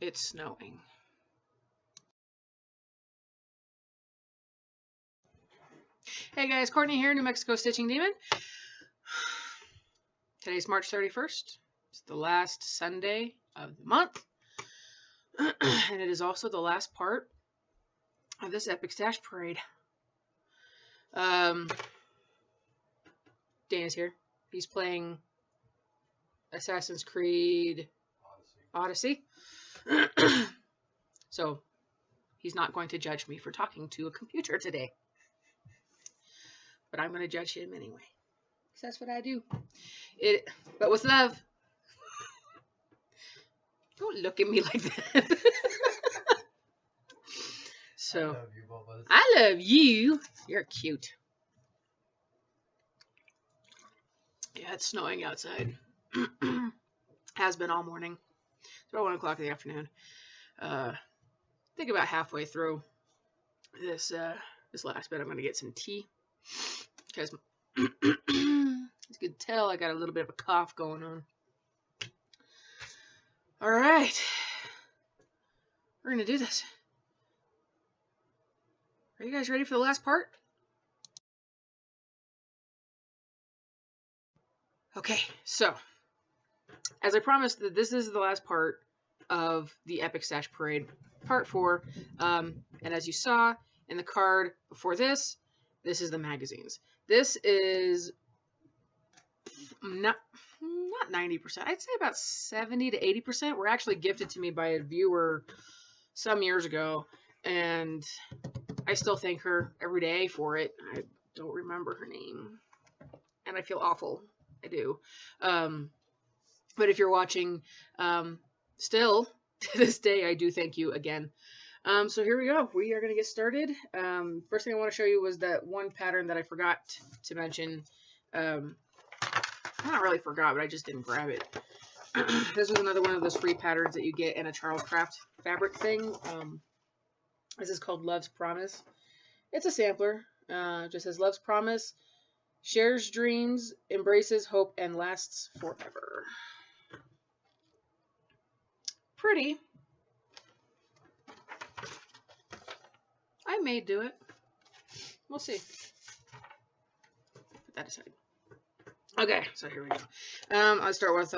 It's snowing. Hey guys, Courtney here, New Mexico Stitching Demon. Today's March 31st. It's the last Sunday of the month. And it is also the last part of this epic stash parade. Dana's here. He's playing Assassin's Creed Odyssey. So he's not going to judge me for talking to a computer today. But I'm going to judge him anyway. Because that's what I do. But with love. Don't look at me like that. So, I love you. You're cute. Yeah, it's snowing outside. Has been all morning. It's about 1 o'clock in the afternoon. I think about halfway through this last bit, I'm going to get some tea. Because, as you can tell, I got a little bit of a cough going on. Alright. We're going to do this. Are you guys ready for the last part? Okay, so, as I promised, that this is the last part of the Epic Stash Parade, part 4, and as you saw in the card before this is the magazines. This is not 90%, I'd say about 70 to 80% were actually gifted to me by a viewer some years ago, and I still thank her every day for it. I don't remember her name, and I feel awful. I do. But if you're watching, still, to this day, I do thank you again. So here we go. We are going to get started. First thing I want to show you was that one pattern that I forgot to mention. Not really forgot, but I just didn't grab it. This was another one of those free patterns that you get in a Charles Craft fabric thing. This is called Love's Promise. It's a sampler. Just says Love's Promise. Shares dreams, embraces hope, and lasts forever. Pretty. I may do it. We'll see. Put that aside. Okay, so here we go. I'll start with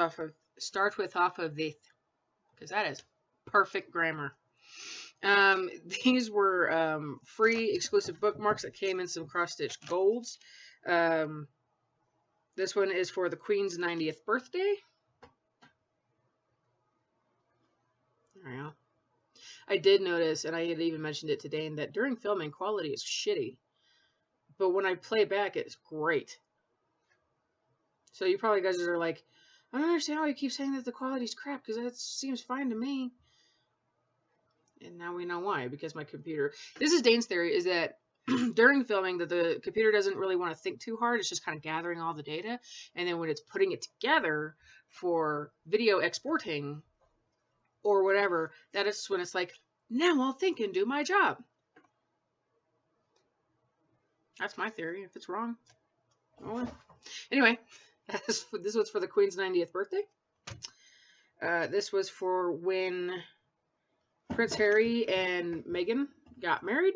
off of the, because that is perfect grammar. These were free exclusive bookmarks that came in some cross-stitch golds. This one is for the Queen's 90th birthday. There we go. I did notice, and I had even mentioned it today, that during filming, quality is shitty. But when I play back, it's great. So you probably guys are like, I don't understand why you keep saying that the quality's crap, because that seems fine to me. And now we know why, because my computer... This is Dane's theory, is that during filming, that the computer doesn't really want to think too hard. It's just kind of gathering all the data. And then when it's putting it together for video exporting or whatever, that is when it's like, now I'll think and do my job. That's my theory. If it's wrong, oh well. Anyway, this was for the Queen's 90th birthday. This was for when Prince Harry and Meghan got married.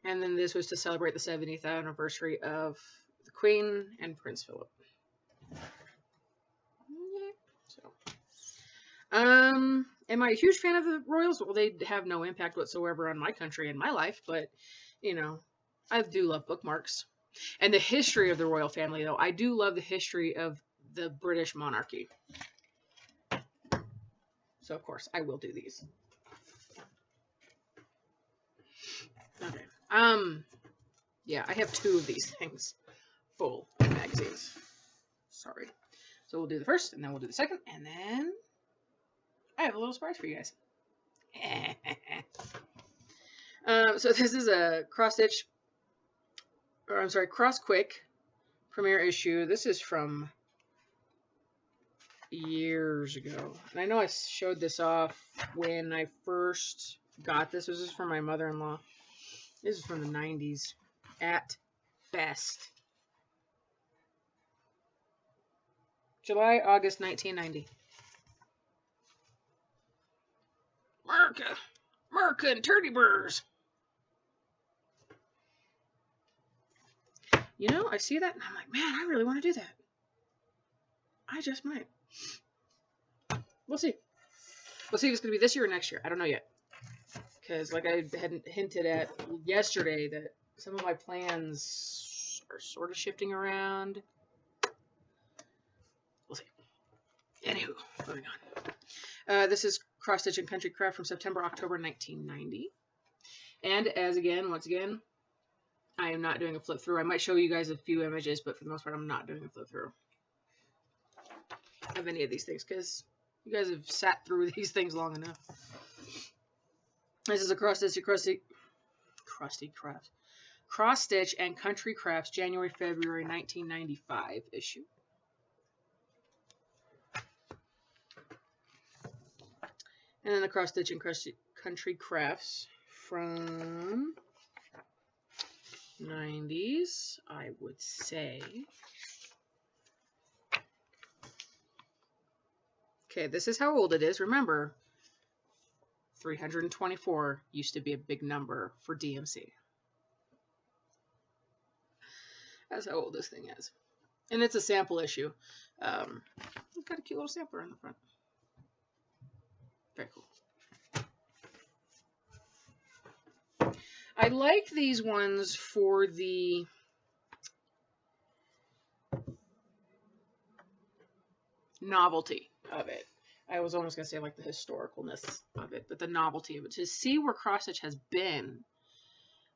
And then this was to celebrate the 70th anniversary of the Queen and Prince Philip. So, am I a huge fan of the royals? Well, they have no impact whatsoever on my country and my life, but, you know, I do love bookmarks. And the history of the royal family, though, I do love the history of the British monarchy. So, of course, I will do these. Okay. Yeah, I have 2 of these things full of magazines. Sorry. So we'll do the first, and then we'll do the second, and then I have a little surprise for you guys. So this is a cross-stitch, or I'm sorry, cross-quick premiere issue. This is from years ago. And I know I showed this off when I first got this. This is from my mother-in-law. This is from the 90s at best. July, August 1990. America and Turdy Burrs. You know, I see that and I'm like, man, I really want to do that. I just might. We'll see. We'll see if it's going to be this year or next year. I don't know yet. Because, like I had hinted at yesterday, that some of my plans are sort of shifting around. We'll see. Anywho, moving on. This is Cross Stitch and Country Craft from September, October 1990. And once again, I am not doing a flip through. I might show you guys a few images, but for the most part, I'm not doing a flip through of any of these things because you guys have sat through these things long enough. This is a Cross Stitch and Country Crafts January, February 1995 issue. And then the Cross Stitch and Country Crafts from 90s, I would say. Okay, this is how old it is. Remember, 324 used to be a big number for DMC. That's how old this thing is. And it's a sample issue. It's got a cute little sampler in the front. Very cool. I like these ones for the novelty of it. I was almost going to say like the historicalness of it, but the novelty of it. To see where cross stitch has been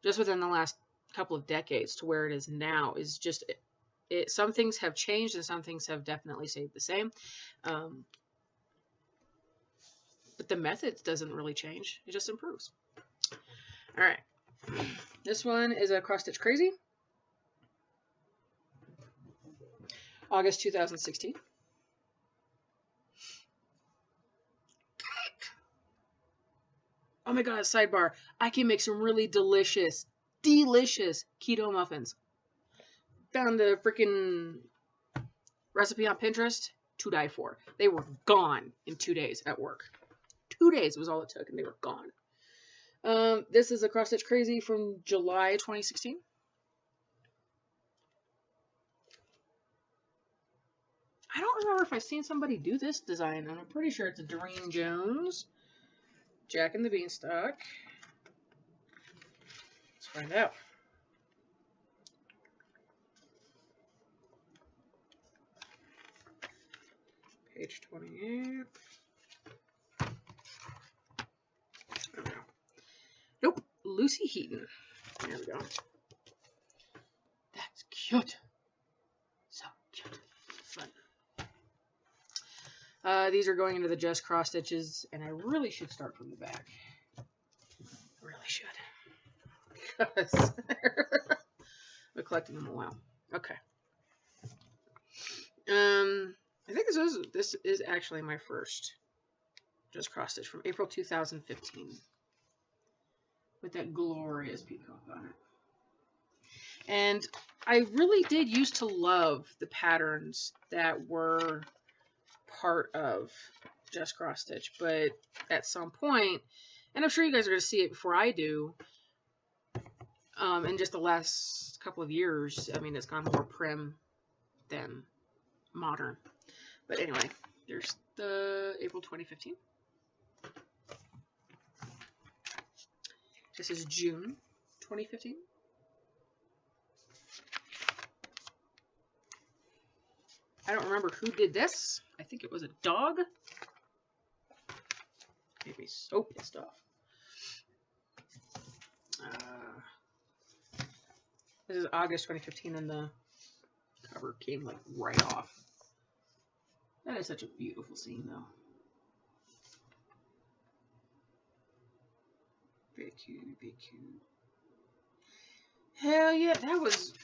just within the last couple of decades to where it is now is just, some things have changed and some things have definitely stayed the same. But the methods doesn't really change. It just improves. All right. This one is a Cross Stitch Crazy. August 2016. Oh my god, sidebar. I can make some really delicious keto muffins. Found a freaking recipe on Pinterest to die for. They were gone in 2 days at work. 2 days was all it took and they were gone. This is a Cross Stitch Crazy from July 2016. I don't remember if I've seen somebody do this design, and I'm pretty sure it's a Doreen Jones. Jack and the Beanstalk. Let's find out. Page 28. Oh, no. Nope. Lucy Heaton. There we go. That's cute. So cute. Fun. These are going into the Just Cross Stitches, and I really should start from the back. Really should. Because I've been collecting them a while. Okay. I think this is actually my first Just Cross Stitch from April 2015. With that glorious peacock on it. And I really did used to love the patterns that were part of Just Cross Stitch, but at some point, and I'm sure you guys are going to see it before I do, in just the last couple of years, I mean, it's gone more prim than modern. But anyway, there's the April 2015. This is June 2015. I don't remember who did this. I think it was a dog. Maybe so pissed off. This is August 2015, and the cover came like right off. That is such a beautiful scene, though. Very cute, very cute. Hell yeah, that was...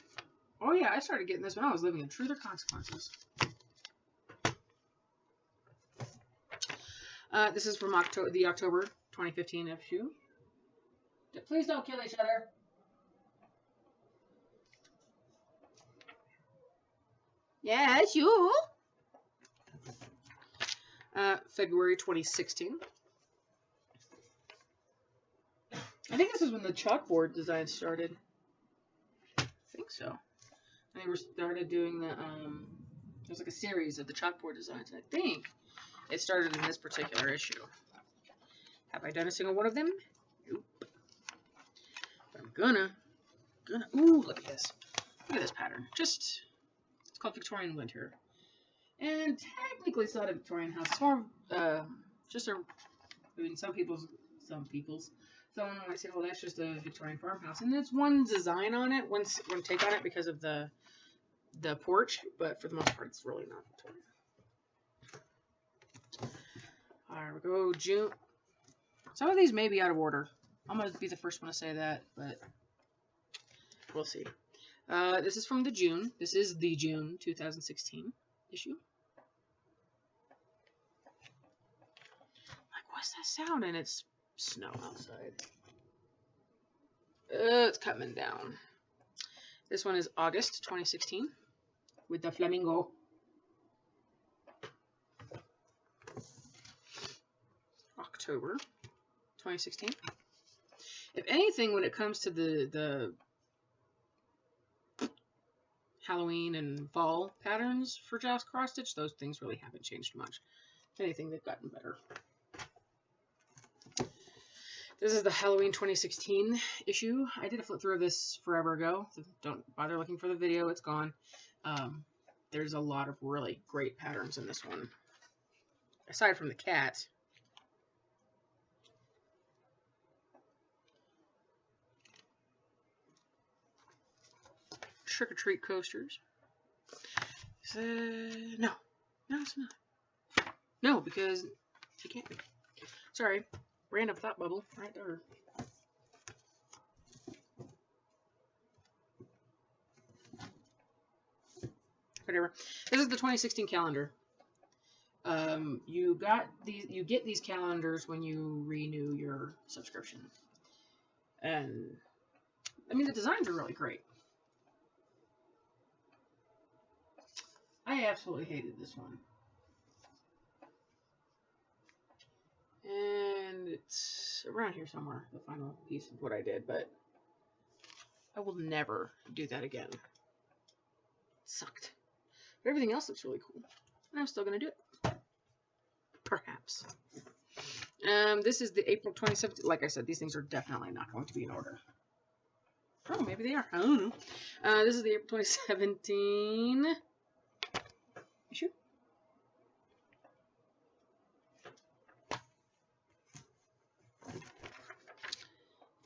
Oh yeah, I started getting this when I was living in Truth or Consequences. This is from the October 2015 issue. Please don't kill each other. Yes, you. February 2016. I think this is when the chalkboard design started. I think so. And they started doing the, it was like a series of the chalkboard designs. I think it started in this particular issue. Have I done a single one of them? Nope. But I'm gonna, ooh, look at this. Look at this pattern. It's called Victorian Winter. And technically it's not a Victorian house. It's more just a, I mean, someone might say, well, that's just a Victorian farmhouse. And there's one design on it, one take on it because of the porch, but for the most part, it's really not Victorian. All right, we go June. Some of these may be out of order. I'm going to be the first one to say that, but we'll see. This is from the June. This is the June 2016 issue. Like, what's that sound? And it's snow outside. It's coming down. This one is August 2016 with the flamingo. October 2016. If anything, when it comes to the Halloween and fall patterns for Joss Cross Stitch, those things really haven't changed much. If anything, they've gotten better. This is the Halloween 2016 issue. I did a flip through of this forever ago. So don't bother looking for the video. It's gone. There's a lot of really great patterns in this one. Aside from the cat. Trick-or-treat coasters. No. No, it's not. No, because you can't. Sorry. Random thought bubble right there. Whatever. This is the 2016 calendar. You get these calendars when you renew your subscription. And I mean, the designs are really great. I absolutely hated this one. And it's around here somewhere, the final piece of what I did, but I will never do that again. It sucked. But everything else looks really cool. And I'm still going to do it. Perhaps. This is the April 27th. Like I said, these things are definitely not going to be in order. Oh, maybe they are. I don't know. This is the April 2017 issue.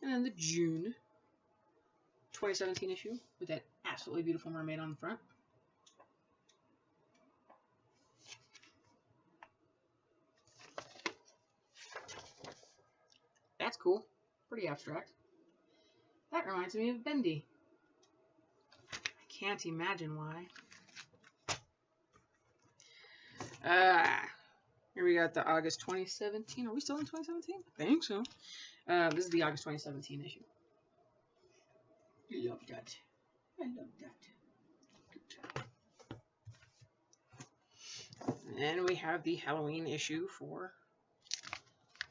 And then the June 2017 issue with that absolutely beautiful mermaid on the front. That's cool. Pretty abstract. That reminds me of Bendy. I can't imagine why. Here we got the August 2017. Are we still in 2017? I think so. This is the August 2017 issue. I love that. I love that. And we have the Halloween issue for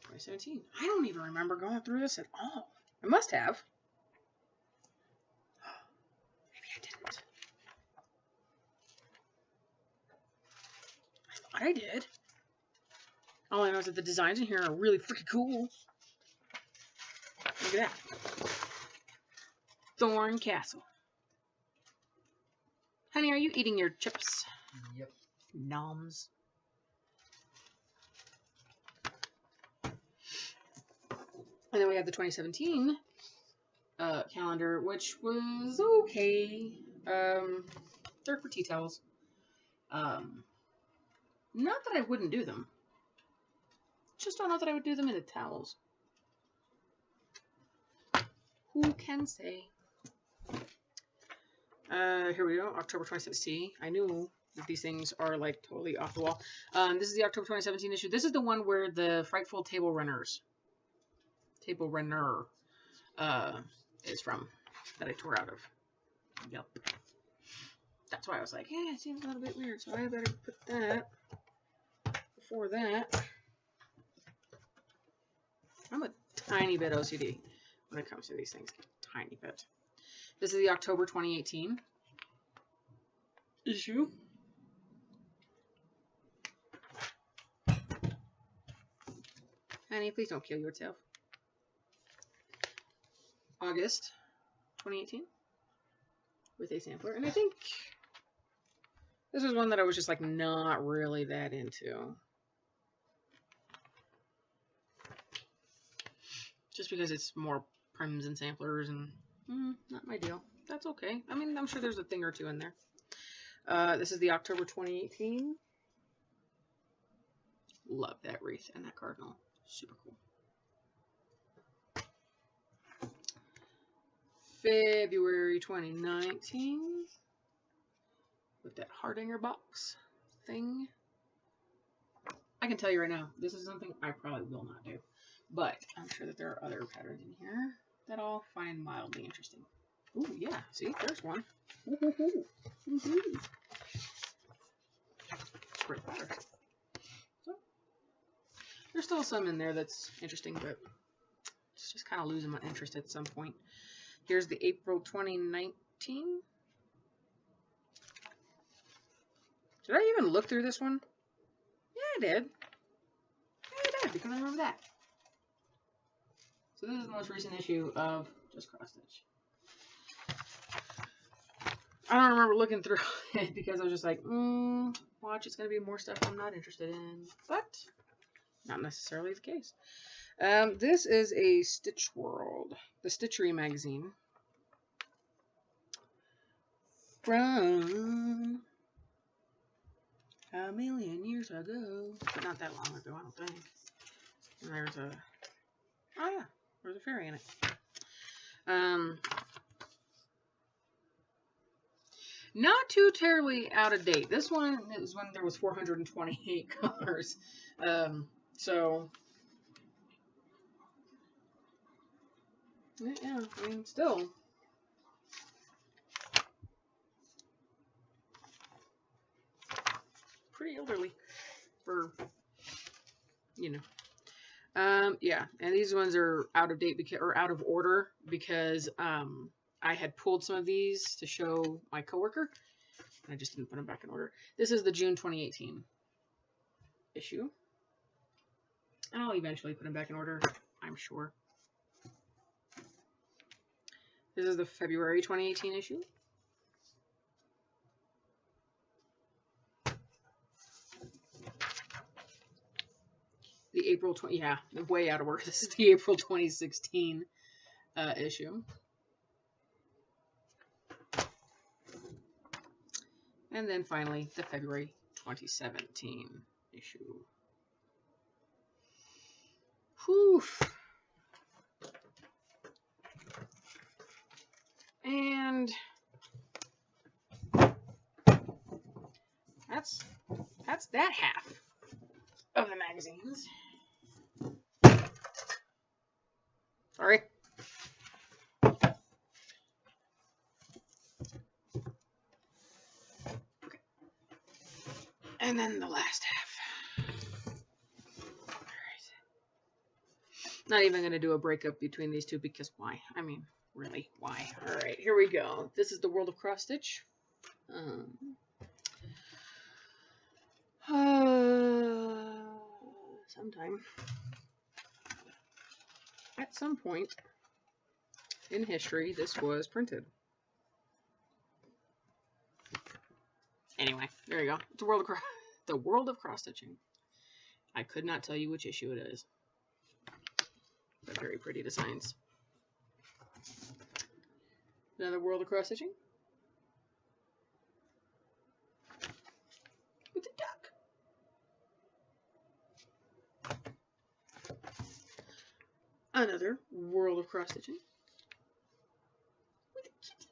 2017. I don't even remember going through this at all. I must have. Maybe I didn't. I thought I did. All I know is that the designs in here are really freaking cool. Look at that. Thorn Castle. Honey, are you eating your chips? Yep. Noms. And then we have the 2017 calendar, which was okay. They're for tea towels. Not that I wouldn't do them. Just don't know that I would do them in the towels. Who can say? Here we go, October 2017. I knew that these things are like totally off the wall. This is the October 2017 issue. This is the one where the frightful table runner is from, that I tore out of. Yep. That's why I was like, yeah, it seems a little bit weird, so I better put that before that. I'm a tiny bit OCD when it comes to these things, a tiny bit. This is the October 2018 issue. Honey, please don't kill yourself. August 2018 with a sampler. And I think this was one that I was just like not really that into. Just because it's more prims and samplers and not my deal. That's okay. I mean, I'm sure there's a thing or two in there. This is the October 2018. Love that wreath and that cardinal. Super cool. February 2019 with that Hardinger box thing. I can tell you right now, this is something I probably will not do, but I'm sure that there are other patterns in here that I'll find mildly interesting. Ooh, yeah, see, there's one. Great pattern. So, there's still some in there that's interesting, but it's just kind of losing my interest at some point. Here's the April 2019. Did I even look through this one? Yeah, I did. Yeah, I did, because I remember that. So this is the most recent issue of Just Cross Stitch. I don't remember looking through it because I was just like, watch, it's going to be more stuff I'm not interested in. But not necessarily the case. This is a Stitch World, the Stitchery magazine. From a million years ago. But not that long ago, I don't think. And there's a... Oh yeah, there's a fairy in it. Not too terribly out of date. This one is when there was 428 colors. So... Yeah, I mean, still. Pretty elderly for, you know. Yeah, and these ones are out of date because, or out of order because I had pulled some of these to show my coworker. And I just didn't put them back in order. This is the June 2018 issue. And I'll eventually put them back in order, I'm sure. This is the February 2018 issue. The April 20, yeah, way out of order. This is the April 2016 issue. And then finally, the February 2017 issue. Whew. And that's that half of the magazines. Sorry. Okay. And then the last half. All right. Not even going to do a breakup between these two because why? I mean, really, why? All right, here we go. This is the World of Cross Stitch. Sometime at some point in history, this was printed. Anyway, there you go. It's the World of Cross Stitching. I could not tell you which issue it is, but very pretty designs. Another World of Cross Stitching with a duck. Another World of Cross Stitching with a kitty.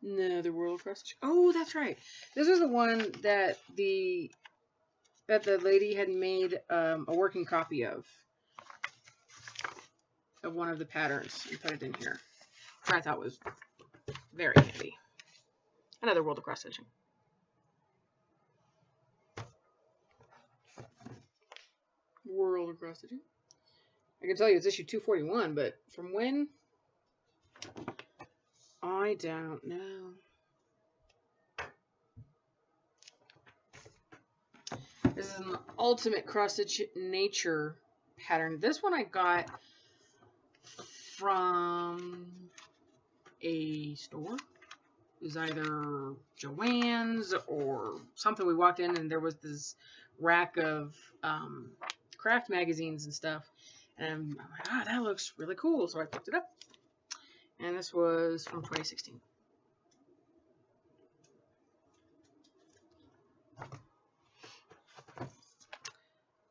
Another World of Cross Stitching. Oh, that's right. This was the one that the lady had made a working copy of one of the patterns and put it in here, which I thought was very handy. Another World of Cross Stitching. World of Cross Stitching. I can tell you it's issue 241, but from when? I don't know. This is an Ultimate Cross Stitch Nature pattern. This one I got from a store. It was either Joann's or something. We walked in and there was this rack of craft magazines and stuff. And I'm like, ah, that looks really cool. So I picked it up. And this was from 2016.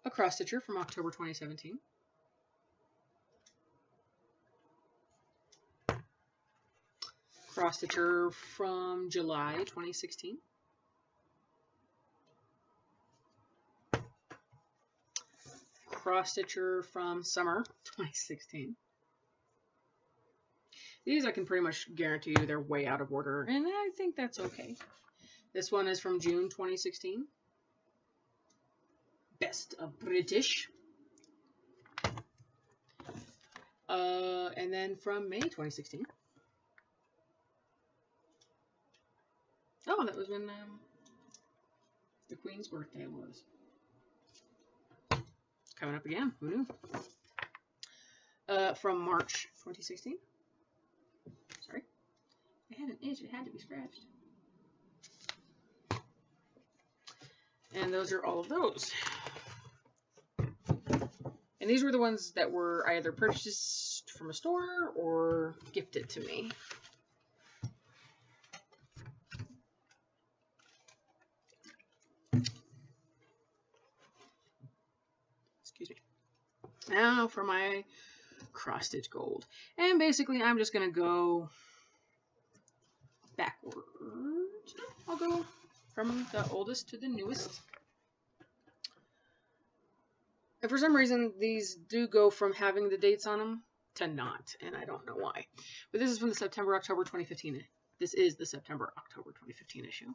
A cross stitcher from October 2017. Cross stitcher from July 2016. Cross stitcher from summer 2016. These I can pretty much guarantee you they're way out of order, and I think that's okay. This one is from June 2016. Best of British. And then from May 2016. Oh, that was when the Queen's birthday was. Coming up again. Who knew? From March 2016. Sorry. I had an itch. It had to be scratched. And those are all of those. And these were the ones that were either purchased from a store or gifted to me. Excuse me. Now for my cross stitch gold. And basically I'm just going to go backwards. I'll go from the oldest to the newest. And for some reason, these do go from having the dates on them to not, and I don't know why. But this is from the September-October 2015. This is the September-October 2015 issue.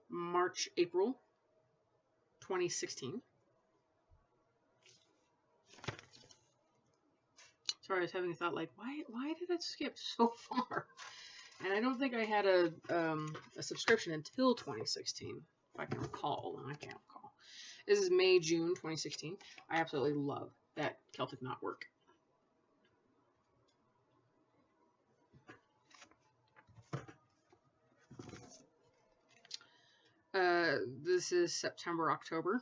March-April 2016. Sorry, I was having a thought like, why did it skip so far? And I don't think I had a subscription until 2016, if I can recall, and I can't recall. This is May, June 2016. I absolutely love that Celtic knotwork. This is September, October.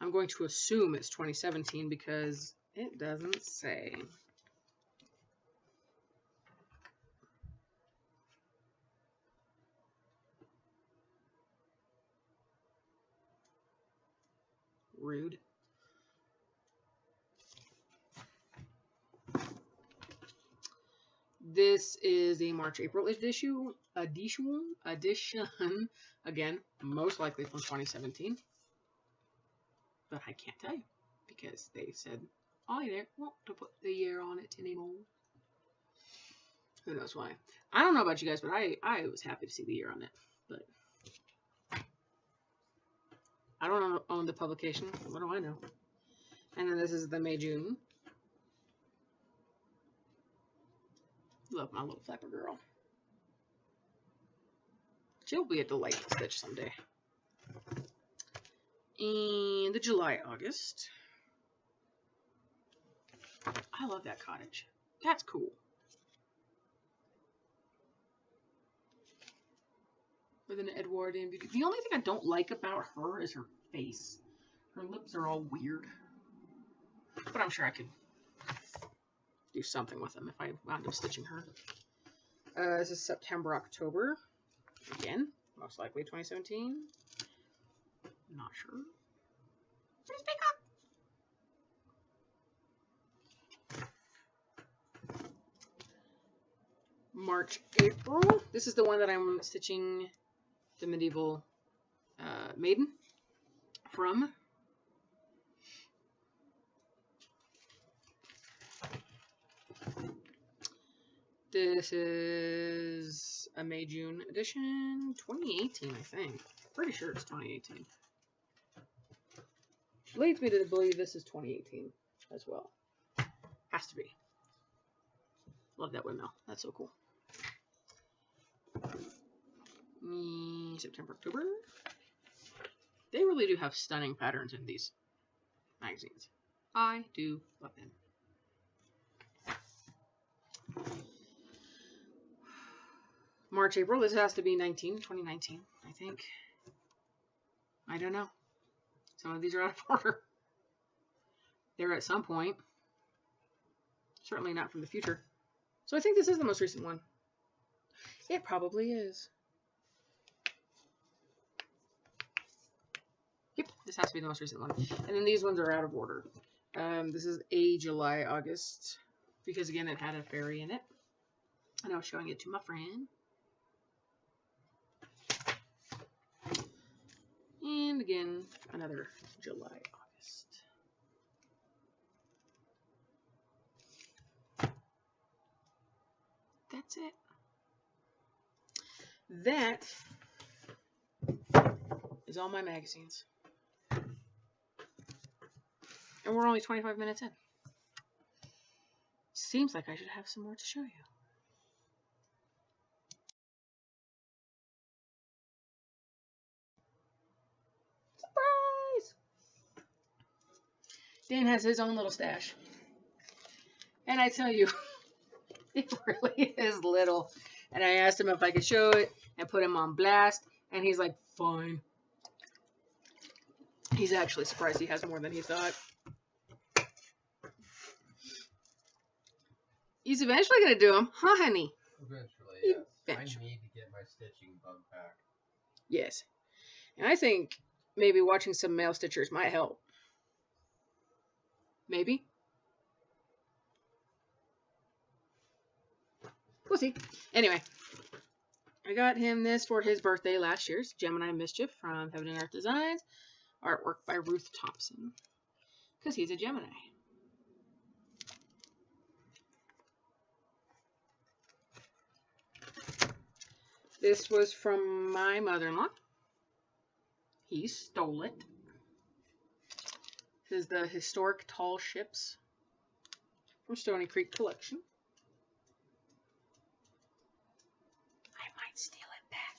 I'm going to assume it's 2017 because it doesn't say. Rude. This is a March-April issue. Again, most likely from 2017. But I can't tell you because they said, oh, you don't want to put the year on it anymore. Who knows why? I don't know about you guys, but I was happy to see the year on it. But I don't own the publication. What do I know? And then this is the May-June. Love my little flapper girl. She'll be a delight to stitch someday. And the July-August. I love that cottage. That's cool. With an Edwardian beauty. The only thing I don't like about her is her face. Her lips are all weird. But I'm sure I could do something with them if I wound up stitching her. This is September, October. Again, most likely 2017. Not sure. Please pick up. March, April. This is the one that I'm stitching the medieval maiden from. This is a May-June edition, 2018, I think. Pretty sure it's 2018. Leads me to believe this is 2018 as well. Has to be. Love that windmill. That's so cool. September, October. They really do have stunning patterns in these magazines. I do love them. March, April. This has to be 2019, I think. I don't know. Some of these are out of order. They're at some point. Certainly not from the future. So I think this is the most recent one. It probably is. Yep, this has to be the most recent one. And then these ones are out of order. This is a July, August. Because again, it had a fairy in it. And I was showing it to my friend. And again, another July, August. That's it. That is all my magazines. And we're only 25 minutes in. Seems like I should have some more to show you. Surprise! Dan has his own little stash. And I tell you, it really is little. And I asked him if I could show it and put him on blast. And he's like, fine. He's actually surprised he has more than he thought. He's eventually going to do them, huh, honey? Eventually, yes. Eventually. I need to get my stitching bug back. Yes. And I think maybe watching some male stitchers might help. Maybe. We'll see. Anyway, I got him this for his birthday last year's Gemini Mischief from Heaven and Earth Designs. Artwork by Ruth Thompson. Because he's a Gemini. This was from my mother-in-law. He stole it. This is the Historic Tall Ships from Stony Creek Collection. I might steal it back.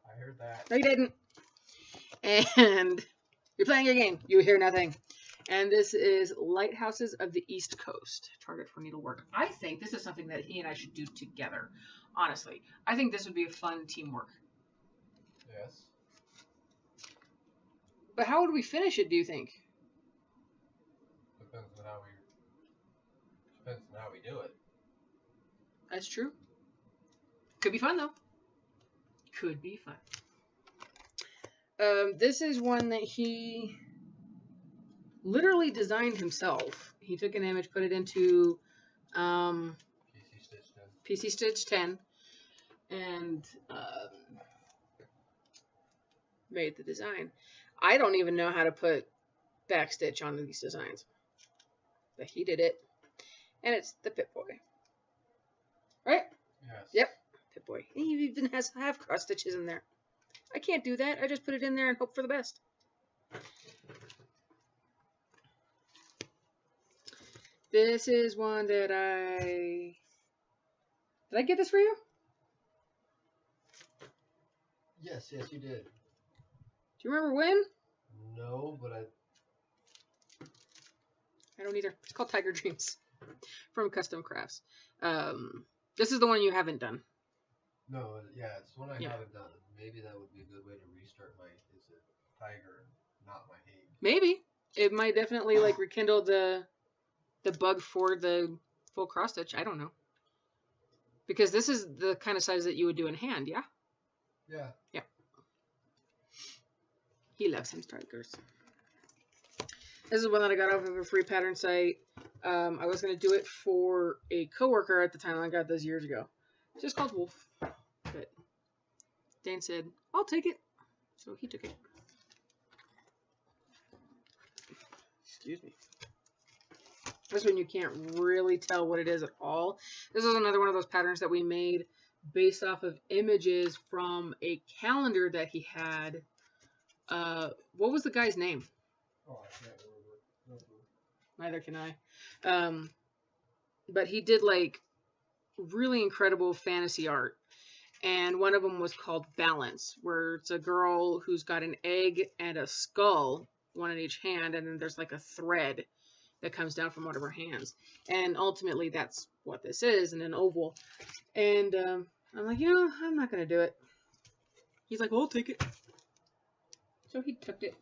I heard that. No, you didn't. And you're playing your game. You hear nothing. And this is Lighthouses of the East Coast. Target for needlework. I think this is something that he and I should do together. Honestly. I think this would be a fun teamwork. Yes. But how would we finish it, do you think? Depends on how we do it. That's true. Could be fun, though. Could be fun. This is one that he literally designed himself. He took an image, put it into PC Stitch 10, and made the design. I don't even know how to put backstitch on these designs, but he did it, and it's the Pip Boy, right? Yes. Yep, Pip Boy. He even has half cross stitches in there. I can't do that. I just put it in there and hope for the best. This is one that did I get this for you? Yes, you did. Do you remember when? No, but I don't either. It's called Tiger Dreams from Custom Crafts. This is the one you haven't done. No, yeah, it's one I haven't done. Maybe that would be a good way to restart my tiger, not my hate. Maybe. It might definitely like rekindle the bug for the full cross stitch. I don't know. Because this is the kind of size that you would do in hand, yeah? Yeah. Yeah. He loves him tigers. This is one that I got off of a free pattern site. I was going to do it for a coworker at the time. I got this years ago. It's just called Wolf. But Dan said, I'll take it. So he took it. Excuse me. This one you can't really tell what it is at all. This is another one of those patterns that we made based off of images from a calendar that he had. What was the guy's name? Oh, I can't remember. Neither can I. But he did like really incredible fantasy art. And one of them was called Balance, where it's a girl who's got an egg and a skull, one in each hand, and then there's like a thread that comes down from one of her hands. And ultimately, that's what this is, in an oval. And I'm like, I'm not going to do it. He's like, well, I'll take it. So he took it.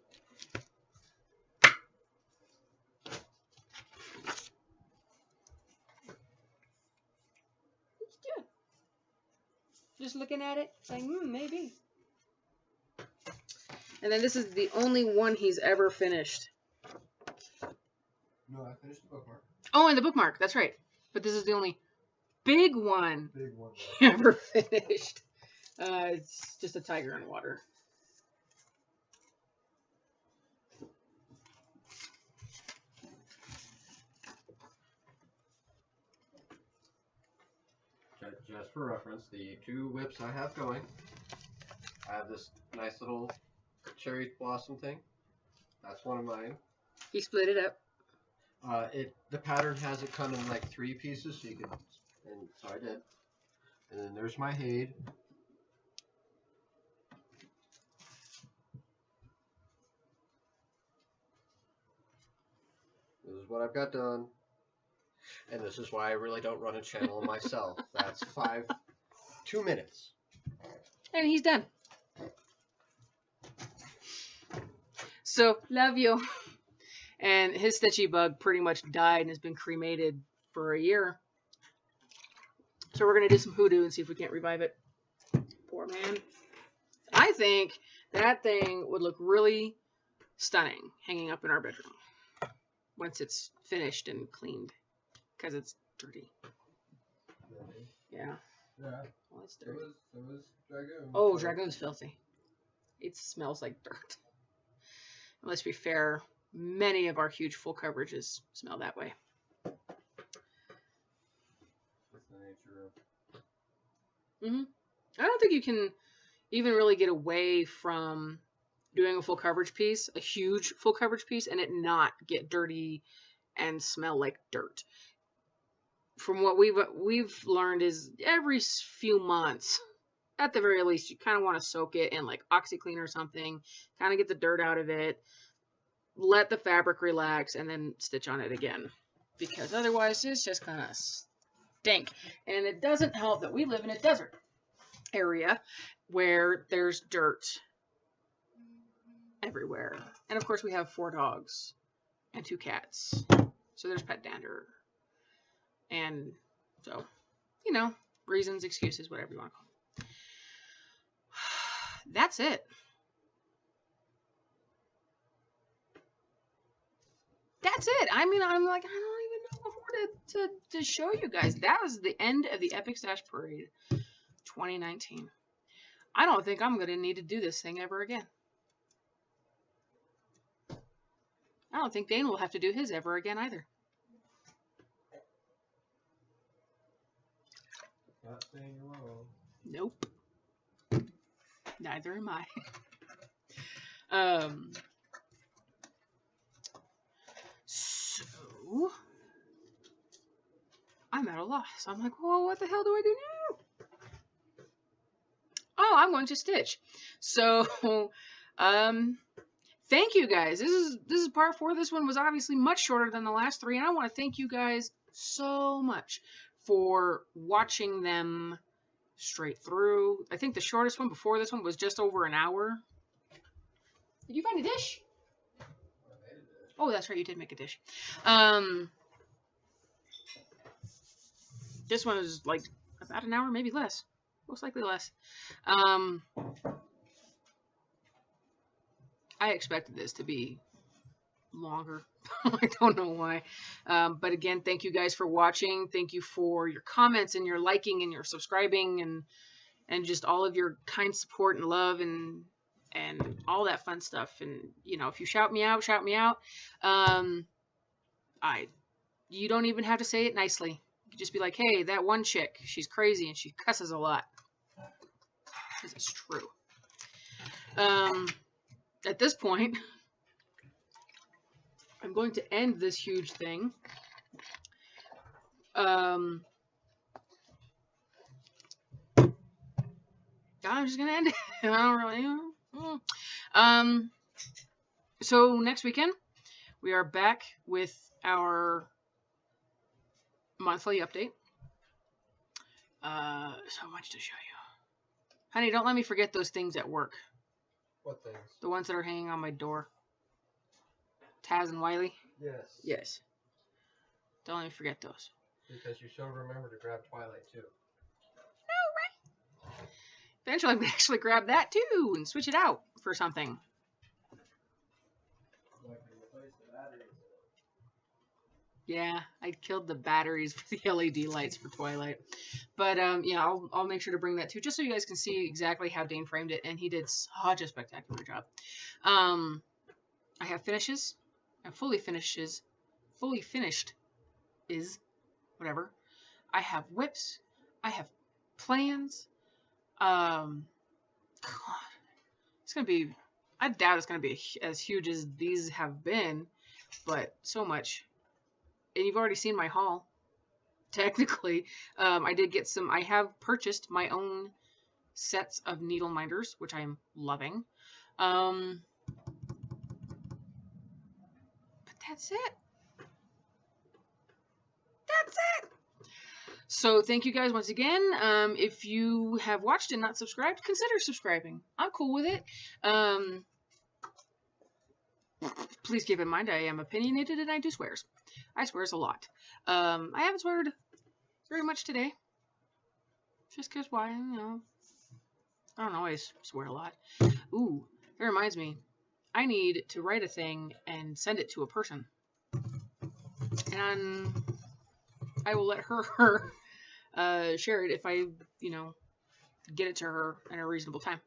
It's good. Just looking at it, saying, maybe. And then this is the only one he's ever finished. No, I finished the bookmark. Oh, and the bookmark. That's right. But this is the only big one he Right? ever finished. It's just a tiger in water. Just for reference, the 2 whips I have going, I have this nice little cherry blossom thing. That's one of mine. He split it up. The pattern has it come in like 3 pieces, so you can, and so I did. And then there's my Hade. This is what I've got done. And this is why I really don't run a channel myself. That's 2 minutes. And he's done. So, love you. And his stitchy bug pretty much died and has been cremated for a year. So we're going to do some hoodoo and see if we can't revive it. Poor man. I think that thing would look really stunning hanging up in our bedroom once it's finished and cleaned, because it's dirty. Yeah. Yeah. Well, it's dirty. So was Dragoon. Oh, Dragoon's filthy. It smells like dirt. And let's be fair, many of our huge full coverages smell that way. That's the nature of... I don't think you can even really get away from doing a full coverage piece, a huge full coverage piece, and it not get dirty and smell like dirt. From what we've learned is every few months, at the very least, you kind of want to soak it in like OxyClean or something, kind of get the dirt out of it, let the fabric relax, and then stitch on it again. Because otherwise, it's just kind of stink. And it doesn't help that we live in a desert area where there's dirt everywhere. And of course, we have 4 dogs and 2 cats. So there's pet dander. And so, reasons, excuses, whatever you want to call them. That's it. That's it. I mean, I'm like, I don't even know what more to show you guys. That was the end of the Epic Stash Parade 2019. I don't think I'm going to need to do this thing ever again. I don't think Dane will have to do his ever again either. Not saying you're wrong. Nope. Neither am I. So I'm at a loss. I'm like, well, what the hell do I do now? Oh, I'm going to stitch. So, thank you guys. This is part 4. This one was obviously much shorter than the last 3, and I want to thank you guys so much for watching them straight through. I think the shortest one before this one was just over an hour. Did you find a dish? Oh, that's right, you did make a dish. This one is like about an hour, maybe less. Most likely less. I expected this to be longer. I don't know why. But again, thank you guys for watching. Thank you for your comments and your liking and your subscribing and just all of your kind support and love and all that fun stuff. And, if you shout me out, shout me out. I You don't even have to say it nicely. You just be like, hey, that one chick, she's crazy and she cusses a lot. Because it's true. At this point, I'm going to end this huge thing. I'm just gonna end it. I don't really. So next weekend we are back with our monthly update. So much to show you, honey. Don't let me forget those things at work. What things? The ones that are hanging on my door. Taz and Wiley. Yes. Yes. Don't let me forget those. Because you should remember to grab Twilight too. Eventually, I'm going to actually grab that too and switch it out for something. Yeah, I killed the batteries for the LED lights for Twilight. But, yeah, I'll make sure to bring that too, just so you guys can see exactly how Dane framed it, and he did such a spectacular job. I have finishes. I have fully finished is, whatever. I have whips. I have plans. God, it's gonna be, I doubt it's gonna be as huge as these have been, but so much. And you've already seen my haul, technically. I did get some, I have purchased my own sets of needle minders, which I am loving. But that's it. That's it. So thank you guys once again. If you have watched and not subscribed, consider subscribing. I'm cool with it. Please keep in mind I am opinionated and I do swears. I swears a lot. I haven't sweared very much today. Just because why, you know, I don't always swear a lot. Ooh, that reminds me. I need to write a thing and send it to a person. And I will let her share it if I, you know, get it to her in a reasonable time.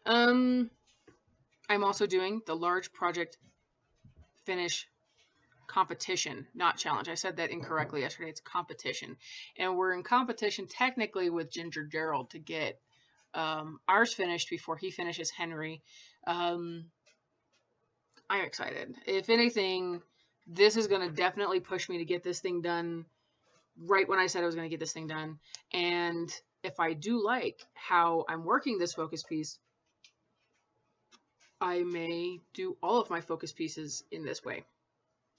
I'm also doing the large project finish competition, not challenge. I said that incorrectly yesterday. It's competition. And we're in competition technically with Ginger Gerald to get ours finished before he finishes Henry. I'm excited. If anything, this is going to definitely push me to get this thing done right when I said I was going to get this thing done. And if I do like how I'm working this focus piece, I may do all of my focus pieces in this way,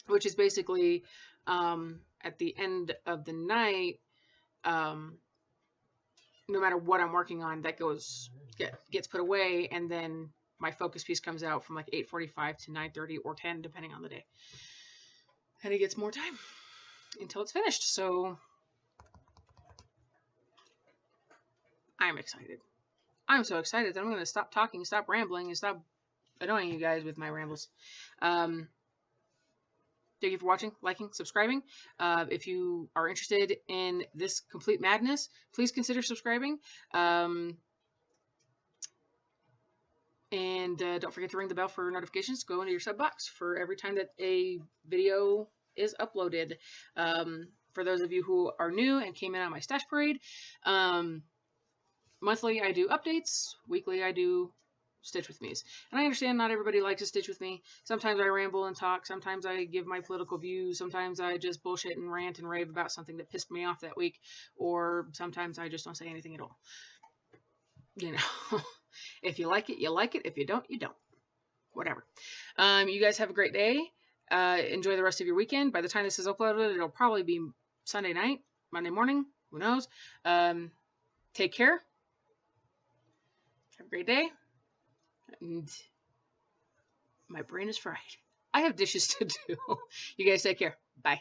which is basically at the end of the night, no matter what I'm working on, that gets put away, and then my focus piece comes out from like 8:45 to 9:30 or 10, depending on the day. And it gets more time until it's finished. So I'm excited. I'm so excited that I'm going to stop talking, stop rambling, and stop annoying you guys with my rambles. Thank you for watching, liking, subscribing. If you are interested in this complete madness, please consider subscribing. And don't forget to ring the bell for notifications. Go into your sub box for every time that a video is uploaded. For those of you who are new and came in on my stash parade, monthly I do updates. Weekly I do Stitch with Me's. And I understand not everybody likes to Stitch with me. Sometimes I ramble and talk. Sometimes I give my political views. Sometimes I just bullshit and rant and rave about something that pissed me off that week. Or sometimes I just don't say anything at all. You know, if you like it, you like it. If you don't, you don't. Whatever. You guys have a great day. Enjoy the rest of your weekend. By the time this is uploaded, it'll probably be Sunday night, Monday morning. Who knows? Take care. Have a great day. And my brain is fried. I have dishes to do. You guys take care. Bye.